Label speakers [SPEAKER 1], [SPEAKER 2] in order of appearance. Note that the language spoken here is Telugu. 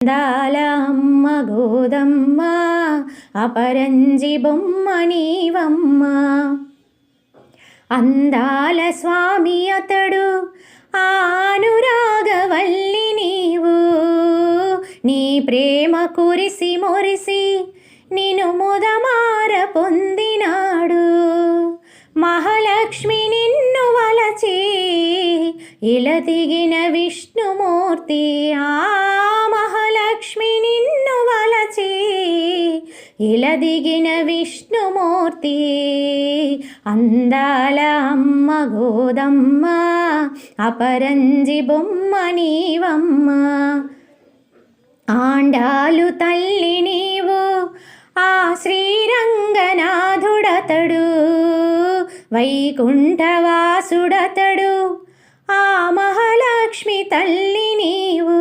[SPEAKER 1] అందాల అమ్మ గోదమ్మ అపరంజి బొమ్మ నీవమ్మ. అందాల స్వామి అతడు అనురాగవల్లి నీవు. నీ ప్రేమ కురిసి మురిసి నిన్ను ముదమార పొందినాడు. మహాలక్ష్మి నిన్ను వలచి ఇలదిగిన విష్ణుమూర్తి. ఆ మహాలక్ష్మి నిన్ను వలచి ఇలదిగిన విష్ణుమూర్తి. అందాల అమ్మ గోదమ్మ అపరంజి బొమ్మ నీవమ్మ. ఆండాలు తల్లి నీవు, ఆ శ్రీరంగనాథుడతడు, వైకుంఠవాసుడతడు, ఆ మహాలక్ష్మి తల్లి నీవు.